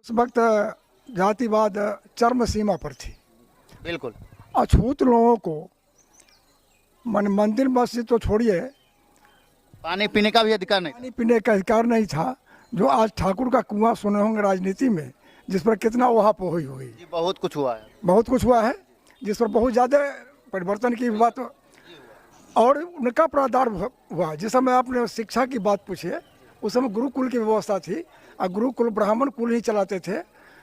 उस वक्त जातिवाद चरम सीमा पर थी। बिल्कुल। अछूत लोगों को मंदिर मस्जिद तो छोड़िए, पानी पीने का भी अधिकार नहीं। पानी पीने का अधिकार नहीं था। जो आज ठाकुर का कुआं सुने होंगे राजनीति में, जिस पर कितना ओहापोही हुई, जी बहुत कुछ हुआ है। बहुत कुछ हुआ है, जिस पर बहुत ज़्यादा परिवर्तन की बात और उनका प्रादार हुआ। जिस समय आपने शिक्षा की बात पूछी है, उस समय गुरुकुल की व्यवस्था थी और गुरुकुल ब्राह्मण कुल ही चलाते थे,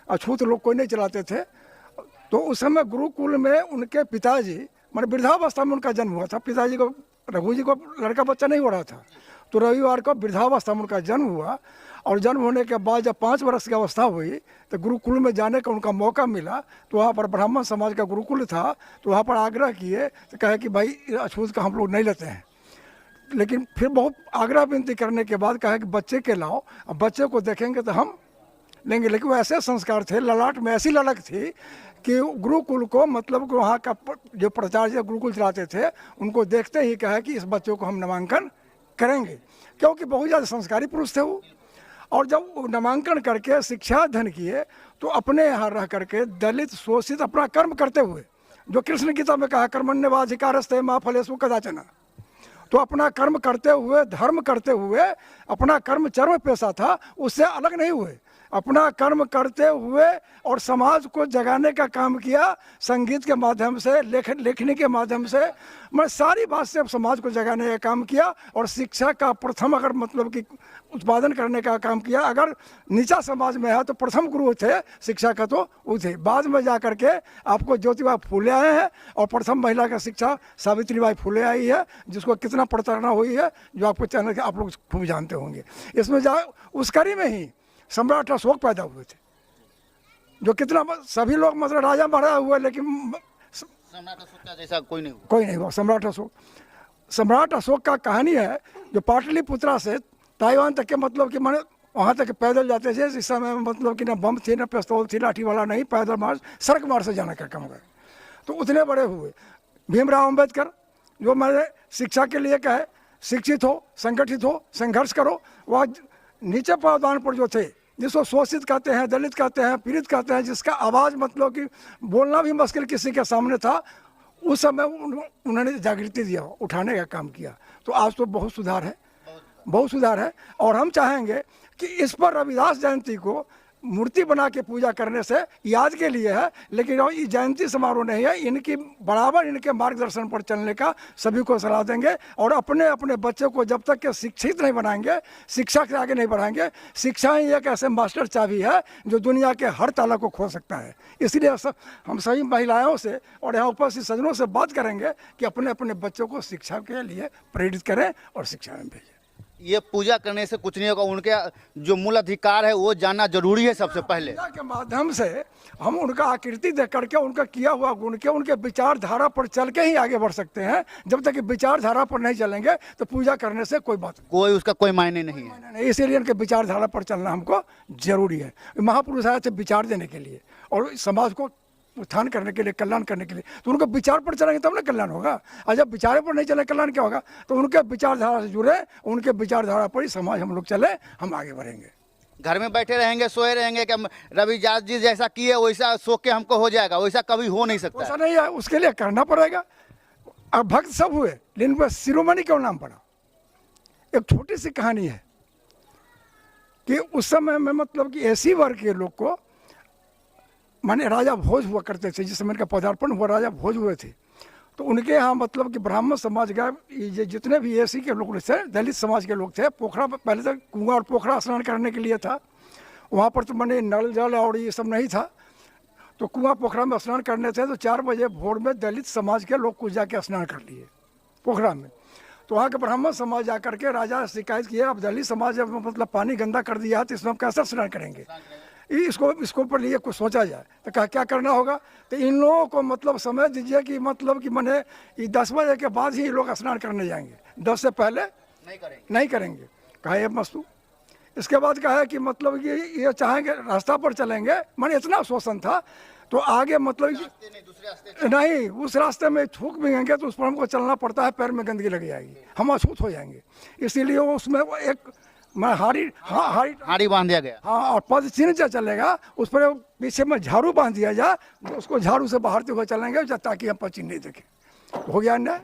अछूत लोग कोई नहीं चलाते थे। तो उस समय गुरुकुल में उनके पिताजी, मैंने वृद्धावस्था में उनका जन्म हुआ था। पिताजी को, रघु जी को लड़का बच्चा नहीं हो रहा था, तो रविवार को वृद्धावस्था में उनका जन्म हुआ। और जन्म होने के बाद जब 5 वर्ष की अवस्था हुई तो गुरुकुल में जाने का उनका मौका मिला। तो वहाँ पर ब्राह्मण समाज का गुरुकुल था, तो वहाँ पर आग्रह किए तो कहे कि भाई अछूत का हम लोग नहीं लेते हैं। लेकिन फिर बहुत आग्रह विनती करने के बाद कहा कि बच्चे के लाओ, अब बच्चे को देखेंगे तो हम लेंगे। लेकिन वो ऐसे संस्कार थे, ललाट में ऐसी ललक थी कि गुरुकुल को, मतलब कि वहाँ का जो प्राचार्य गुरुकुल चलाते थे, उनको देखते ही कहा कि इस बच्चों को हम नामांकन करेंगे, क्योंकि बहुत ज़्यादा संस्कारी पुरुष थे वो। और जब वो नामांकन करके शिक्षा अध्ययन किए तो अपने यहाँ रह करके दलित शोषित अपना कर्म करते हुए, जो कृष्ण गीता में कहा कर्मण्यवाधिकारस्ते मा फलेषु कदाचन, तो अपना कर्म करते हुए, धर्म करते हुए, अपना कर्म चरम पेशा था, उससे अलग नहीं हुए। अपना कर्म करते हुए और समाज को जगाने का काम किया, संगीत के माध्यम से, लेखनी के माध्यम से, मैं सारी बात से समाज को जगाने का काम किया। और शिक्षा का प्रथम अगर मतलब कि उत्पादन करने का काम किया। अगर नीचा समाज में है तो प्रथम गुरु थे शिक्षा का, तो वो थे। बाद में जा करके आपको ज्योतिबा फूले आए हैं और प्रथम महिला का शिक्षा सावित्रीबाई फूले आई है, जिसको कितना प्रताड़ना हुई है जो आपको चैनल के आप लोग खूब जानते होंगे। इसमें उस कड़ी में ही सम्राट अशोक पैदा हुए थे, जो कितना सभी लोग मतलब राजा महाराजा हुए, लेकिन सम्राट अशोक का जैसा कोई नहीं हुआ। कोई नहीं हुआ। सम्राट अशोक का कहानी है जो पाटलिपुत्रा से ताइवान तक के, मतलब कि मैंने वहाँ तक पैदल जाते थे। इस समय मतलब कि ना बम थी, ना पिस्तौल थी, लाठी वाला नहीं, पैदल मार्च, सड़क मार्च से जाना का काम है। तो उतने बड़े हुए। भीमराव अम्बेडकर जो मैंने शिक्षा के लिए कहे, शिक्षित हो, संगठित हो, संघर्ष करो। वह नीचे पावदान पर जो थे, जिसको शोषित कहते हैं, दलित कहते हैं, पीड़ित कहते हैं, जिसका आवाज़ मतलब कि बोलना भी मुश्किल किसी के सामने था, उस समय उन्होंने जागृति दिया, उठाने का काम किया। तो आज तो बहुत सुधार है, बहुत सुधार है। और हम चाहेंगे कि इस पर रविदास जयंती को मूर्ति बना के पूजा करने से याद के लिए है, लेकिन ये जयंती समारोह नहीं है। इनकी बराबर इनके मार्गदर्शन पर चलने का सभी को सलाह देंगे। और अपने अपने बच्चों को जब तक के शिक्षित नहीं बनाएंगे, शिक्षा के आगे नहीं बढ़ाएंगे, शिक्षा ही एक ऐसे मास्टर चाबी है जो दुनिया के हर ताला को खोल सकता है। इसलिए हम सभी महिलाओं से और यहाँ उपस्थित सज्जनों से बात करेंगे कि अपने अपने बच्चों को शिक्षा के लिए प्रेरित करें और शिक्षा में भेजें। ये पूजा करने से कुछ नहीं होगा, उनके जो मूल अधिकार है वो जानना जरूरी है। सबसे पहले पूजा के माध्यम से हम उनका आकृति देख करके, उनका किया हुआ गुण के, उनके विचारधारा पर चल के ही आगे बढ़ सकते हैं। जब तक कि विचारधारा पर नहीं चलेंगे तो पूजा करने से कोई बात नहीं, कोई उसका कोई मायने नहीं है। इसीलिए उनके विचारधारा पर चलना हमको जरूरी है। महापुरुष आए थे विचार देने के लिए और समाज को उत्थान करने के लिए, कल्याण करने के लिए। तो उनको विचार पर चलेंगे तब ना कल्याण होगा। और जब विचार पर नहीं चले कल्याण क्या होगा? तो उनके विचारधारा से जुड़े, उनके विचारधारा पर ही समाज हम लोग चले, हम आगे बढ़ेंगे। घर में बैठे रहेंगे, सोए रहेंगे कि रविदास जी जैसा किए वैसा सो के हमको हो जाएगा, वैसा कभी हो नहीं सकता। ऐसा नहीं है, उसके लिए करना पड़ेगा। अब भक्त सब हुए, लेकिन शिरोमणि क्यों नाम पड़ा? एक छोटी सी कहानी है कि उस समय में मतलब कि एसी वर्ग के लोग को, माने राजा भोज हुआ करते थे, जिस समय इनका पदार्पण हुआ राजा भोज हुए थे। तो उनके यहाँ मतलब कि ब्राह्मण समाज का ये जितने भी एसी के लोग थे, दलित समाज के लोग थे, पोखरा पहले तक कुआं और पोखरा स्नान करने के लिए था। वहाँ पर तो मैंने नल जल और ये सब नहीं था, तो कुआं पोखरा में स्नान करने थे। तो 4 बजे भोर में दलित समाज के लोग कुछ जाके स्नान कर लिए पोखरा में। तो वहाँ के ब्राह्मण समाज जा करके राजा शिकायत किए, अब दलित समाज मतलब पानी गंदा कर दिया है, तो इसमें हम कैसे स्नान करेंगे? इसको पर लिए कुछ सोचा जाए। तो कहा क्या करना होगा? तो इन लोगों को मतलब समय दीजिए कि मतलब कि मैंने 10 बजे के बाद ही लोग स्नान करने जाएंगे, 10 से पहले नहीं करेंगे। कहा ये मस्तू। इसके बाद कहा कि मतलब कि ये चाहेंगे रास्ता पर चलेंगे, मैंने इतना शोषण था। तो आगे मतलब नहीं, उस रास्ते में थूक भीगेंगे तो उस पर हमको चलना पड़ता है, पैर में गंदगी लग जाएगी, हम अछूत हो जाएंगे। इसीलिए उसमें एक मैं हारी हाड़ी बांध दिया गया। हाँ, और पद चिन्ह जो चलेगा उस पर पीछे में झाड़ू बांध दिया जाए, उसको झाड़ू से बाहरते हुए चलेंगे ताकि हम पद चिन्ह नहीं देखें। हो गया अन्याय।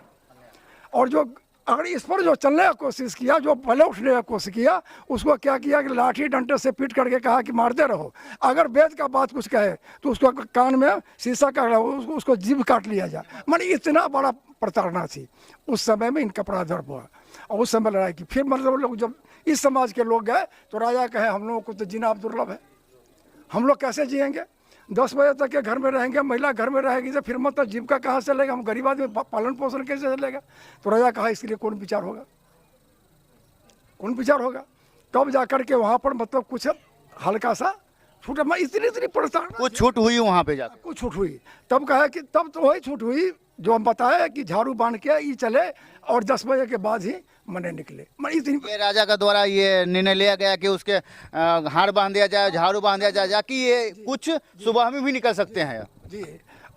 और जो अगर इस पर जो चलने की कोशिश किया, जो पहले उठने की कोशिश किया, उसको क्या किया कि लाठी डंडे से पीट करके कहा कि मारते रहो। अगर वेद का बात कुछ कहे तो उसको कान में शीशा का उसको जीभ काट लिया जाए। माने इतना बड़ा प्रताड़ना थी उस समय में, इनका प्रादुर्भाव हुआ। और उस समय लड़ाई की। फिर मतलब लोग जब इस समाज के लोग गए तो राजा कहे हम लोगों को तो जीना अब दुर्लभ है, हम लोग कैसे जिएंगे, 10 बजे तक के घर में रहेंगे, महिला घर में रहेगी तो फिर मतलब जीविका कहाँ से चलेगा, हम गरीब आदमी पालन पोषण कैसे चलेगा। तो राजा कहा इसके लिए कौन विचार होगा, कौन विचार होगा। तब जाकर के वहाँ पर मतलब कुछ हल्का सा छूटा, मैं इतनी परेशान, कुछ छूट हुई वहाँ पे जाकर, कुछ छूट हुई। तब कहा कि तब तो वही छूट हुई जो हम बताया कि झाड़ू बांध के ये चले और 10 बजे के बाद ही मने निकले। मैं इतनी ये राजा का द्वारा ये निर्णय लिया गया कि उसके हाड़ बांध दिया जाए, झाड़ू बांध दिया जाए, जाकि ये कुछ सुबह में भी निकल सकते हैं जी।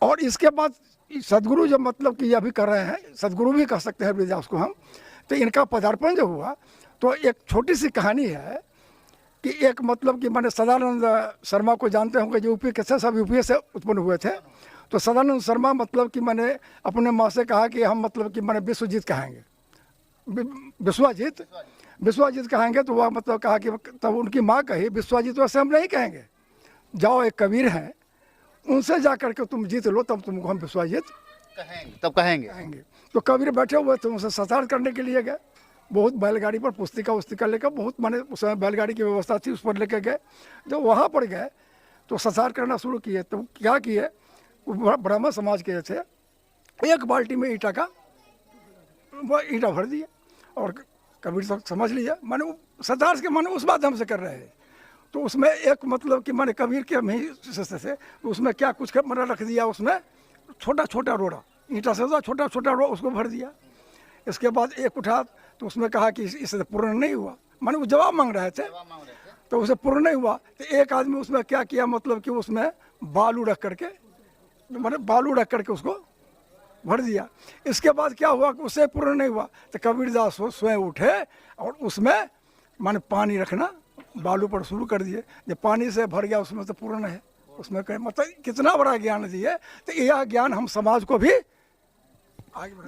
और इसके बाद सदगुरु जो मतलब कि ये अभी कर रहे हैं, सदगुरु भी कह सकते हैं वेदव्यास को हम। तो इनका पदार्पण जो हुआ तो एक छोटी सी कहानी है कि एक मतलब कि मैंने सदानंद शर्मा को जानते होंगे, जो यूपी के से, सब यूपी से उत्पन्न हुए थे। तो सदानंद शर्मा मतलब कि मैंने अपने माँ से कहा कि हम मतलब कि मैंने विश्वजीत कहेंगे, विश्वजीत कहेंगे। तो वह मतलब कहा कि तब उनकी माँ कही विश्वजीत वैसे हम नहीं कहेंगे, जाओ एक कबीर हैं उनसे जा कर के तुम जीत लो, तब तुमको हम विश्वजीत कहेंगे, तब कहेंगे। तो कबीर बैठे हुए थे, उनसे सतार करने के लिए गए। बहुत बैलगाड़ी पर पुस्तिका लेकर, बहुत माने उस समय बैलगाड़ी की व्यवस्था थी, उस पर लेकर गए। जब वहाँ पर गए तो सतार करना शुरू किए। तो क्या किए, ब्राह्मण समाज के थे, एक बाल्टी में ईंटा का वो ईंटा भर दिया। और कबीर तो समझ लिया, माने सतार के माने उस बात हमसे कर रहे हैं। तो उसमें एक मतलब कि मैंने कबीर के हम ही से तो उसमें क्या कुछ मैंने रख दिया, उसमें छोटा छोटा रोड़ा, ईंटा से छोटा छोटा रोड़ा उसको भर दिया। इसके बाद एक उठा तो उसमें कहा कि इससे पूर्ण नहीं हुआ, माने वो जवाब मांग रहे थे तो उसे पूर्ण नहीं हुआ। तो एक आदमी उसमें क्या किया, मतलब कि उसमें बालू रख करके, मैंने बालू रख करके उसको भर दिया। इसके बाद क्या हुआ कि उससे पूर्ण नहीं हुआ तो कबीरदास स्वयं उठे और उसमें माने पानी रखना बालू पर शुरू कर दिए। जब पानी से भर गया उसमें तो पूर्ण है, उसमें कहीं मतलब कितना बड़ा ज्ञान दिए। तो यह ज्ञान हम समाज को भी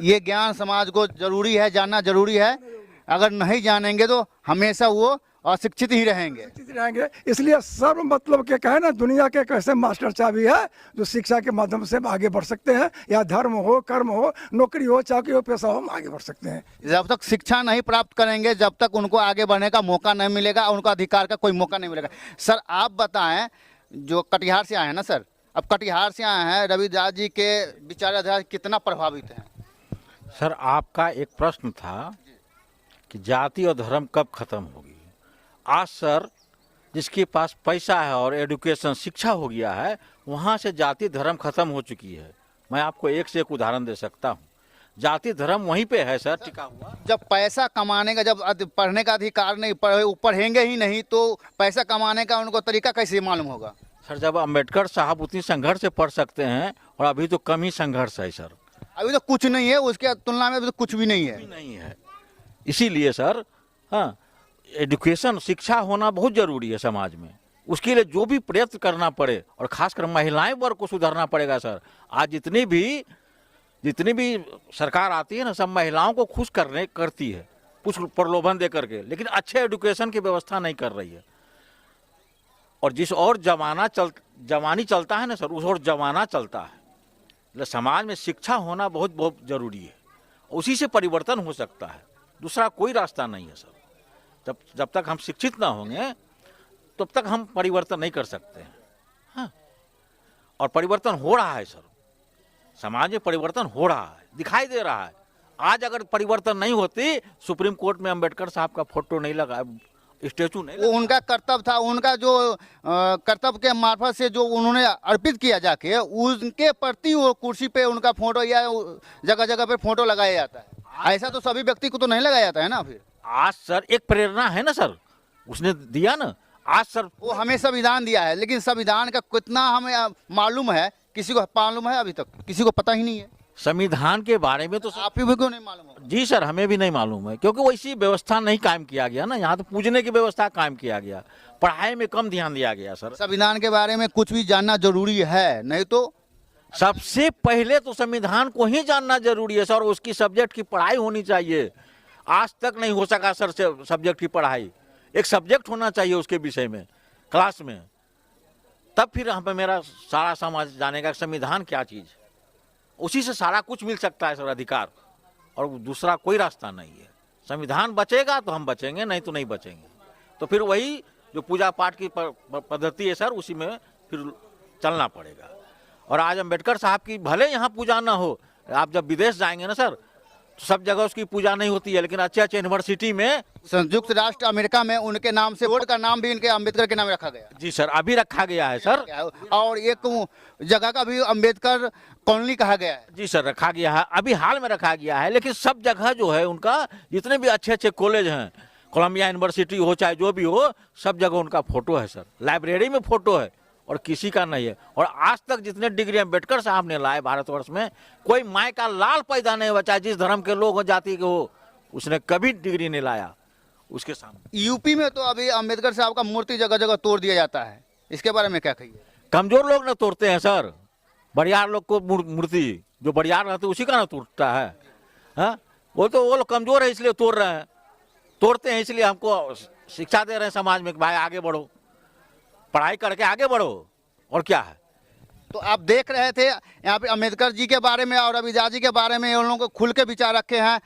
ये ज्ञान समाज को जरूरी है, जानना जरूरी है। अगर नहीं जानेंगे तो हमेशा वो अशिक्षित ही रहेंगे। इसलिए सर्व मतलब के कहे ना, दुनिया के कैसे मास्टर चाबी है जो शिक्षा के माध्यम से आगे बढ़ सकते हैं, या धर्म हो, कर्म हो, नौकरी हो, चाकरी हो, पैसा हो, हम आगे बढ़ सकते हैं। जब तक शिक्षा नहीं प्राप्त करेंगे, जब तक उनको आगे बढ़ने का मौका नहीं मिलेगा, उनका अधिकार का कोई मौका नहीं मिलेगा। सर आप बताएं, जो कटिहार से आए हैं ना सर, अब कटिहार से आए हैं, रविदास जी के विचारधारा कितना प्रभावित है? सर आपका एक प्रश्न था कि जाति और धर्म कब खत्म होगी। आज सर जिसके पास पैसा है और एजुकेशन शिक्षा हो गया है, वहाँ से जाति धर्म खत्म हो चुकी है। मैं आपको एक से एक उदाहरण दे सकता हूँ। जाति धर्म वहीं पे है सर, टिका हुआ। जब पैसा कमाने का, जब पढ़ने का अधिकार नहीं, पढ़ेंगे ही नहीं तो पैसा कमाने का उनको तरीका कैसे मालूम होगा? सर जब अम्बेडकर साहब उतनी संघर्ष से पढ़ सकते हैं, और अभी तो कम ही संघर्ष है सर, अभी तो कुछ नहीं है, उसके तुलना में अभी तो कुछ भी नहीं है। इसीलिए सर, हाँ, एजुकेशन शिक्षा होना बहुत जरूरी है समाज में। उसके लिए जो भी प्रयत्न करना पड़े, और खासकर महिलाएं वर्ग को सुधारना पड़ेगा सर। आज जितनी भी सरकार आती है ना, सब महिलाओं को खुश करती है, कुछ प्रलोभन दे करके, लेकिन अच्छे एजुकेशन की व्यवस्था नहीं कर रही है। और जिस और जवानी चलता है ना सर, उस और जमाना चलता है। समाज में शिक्षा होना बहुत बहुत जरूरी है, उसी से परिवर्तन हो सकता है, दूसरा कोई रास्ता नहीं है सर। जब तक हम शिक्षित ना होंगे तब तक हम परिवर्तन नहीं कर सकते हैं। हाँ, और परिवर्तन हो रहा है सर, समाज में परिवर्तन हो रहा है, दिखाई दे रहा है। आज अगर परिवर्तन नहीं होती, सुप्रीम कोर्ट में अम्बेडकर साहब का फोटो नहीं लगा, स्टेचू नहीं, वो उनका कर्तव्य था। उनका जो कर्तव्य के मार्फत से जो उन्होंने अर्पित किया जाके, उनके प्रति वो कुर्सी पे उनका फोटो या जगह जगह पे फोटो लगाया जाता है। ऐसा तो सभी व्यक्ति को तो नहीं लगाया जाता है ना। फिर आज सर एक प्रेरणा है ना सर, उसने दिया ना। आज सर वो हमें संविधान दिया है, लेकिन संविधान का कितना हमें मालूम है, किसी को मालूम है? अभी तक किसी को पता ही नहीं है। संविधान के बारे में तो आप ही को क्यों नहीं मालूम होगा? जी सर, हमें भी नहीं मालूम है, क्योंकि वैसी व्यवस्था नहीं कायम किया गया ना। यहाँ तो पूजने की व्यवस्था कायम किया गया, पढ़ाई में कम ध्यान दिया गया सर। संविधान के बारे में कुछ भी जानना जरूरी है, नहीं तो सबसे पहले तो संविधान को ही जानना जरूरी है सर, उसकी सब्जेक्ट की पढ़ाई होनी चाहिए। आज तक नहीं हो सका सर सब्जेक्ट की पढ़ाई। एक सब्जेक्ट होना चाहिए उसके विषय में क्लास में, तब फिर हमें मेरा सारा समाज जानेगा संविधान क्या चीज़। उसी से सारा कुछ मिल सकता है सर, अधिकार, और दूसरा कोई रास्ता नहीं है। संविधान बचेगा तो हम बचेंगे, नहीं तो नहीं बचेंगे। तो फिर वही जो पूजा पाठ की पद्धति है सर, उसी में फिर चलना पड़ेगा। और आज अम्बेडकर साहब की भले यहाँ पूजा ना हो, आप जब विदेश जाएंगे ना सर, तो सब जगह उसकी पूजा नहीं होती है, लेकिन अच्छे अच्छे यूनिवर्सिटी में, संयुक्त राष्ट्र अमेरिका में उनके नाम से बोर्ड का नाम भी इनके अम्बेडकर के नाम रखा गया जी सर, अभी रखा गया है सर। और एक जगह का भी अम्बेडकर कॉलोनी कहा गया है। जी सर, रखा गया है, अभी हाल में रखा गया है। लेकिन सब जगह जो है उनका, जितने भी अच्छे अच्छे कॉलेज हैं, कोलंबिया यूनिवर्सिटी हो चाहे जो भी हो, सब जगह उनका फोटो है सर। लाइब्रेरी में फोटो है और किसी का नहीं है। और आज तक जितने डिग्री अम्बेडकर साहब ने लाए भारतवर्ष में, कोई माय का लाल पैदा नहीं हुआ, चाहे जिस धर्म के लोग हो, जाति के हो, उसने कभी डिग्री नहीं लाया उसके सामने। यूपी में तो अभी अम्बेडकर साहब का मूर्ति जगह जगह तोड़ दिया जाता है, इसके बारे में क्या कहिए? कमजोर लोग ना तोड़ते हैं सर, बड़ियार लोग को मूर्ति, जो बड़ियार रहते उसी का ना टूटता है। हाँ, वो लोग कमजोर है इसलिए तोड़ रहे हैं, तोड़ते हैं इसलिए हमको शिक्षा दे रहे हैं समाज में कि भाई आगे बढ़ो, पढ़ाई करके आगे बढ़ो, और क्या है। तो आप देख रहे थे यहाँ पे अम्बेडकर जी के बारे में और रविदास जी के बारे में उन लोगों को खुल के विचार रखे हैं।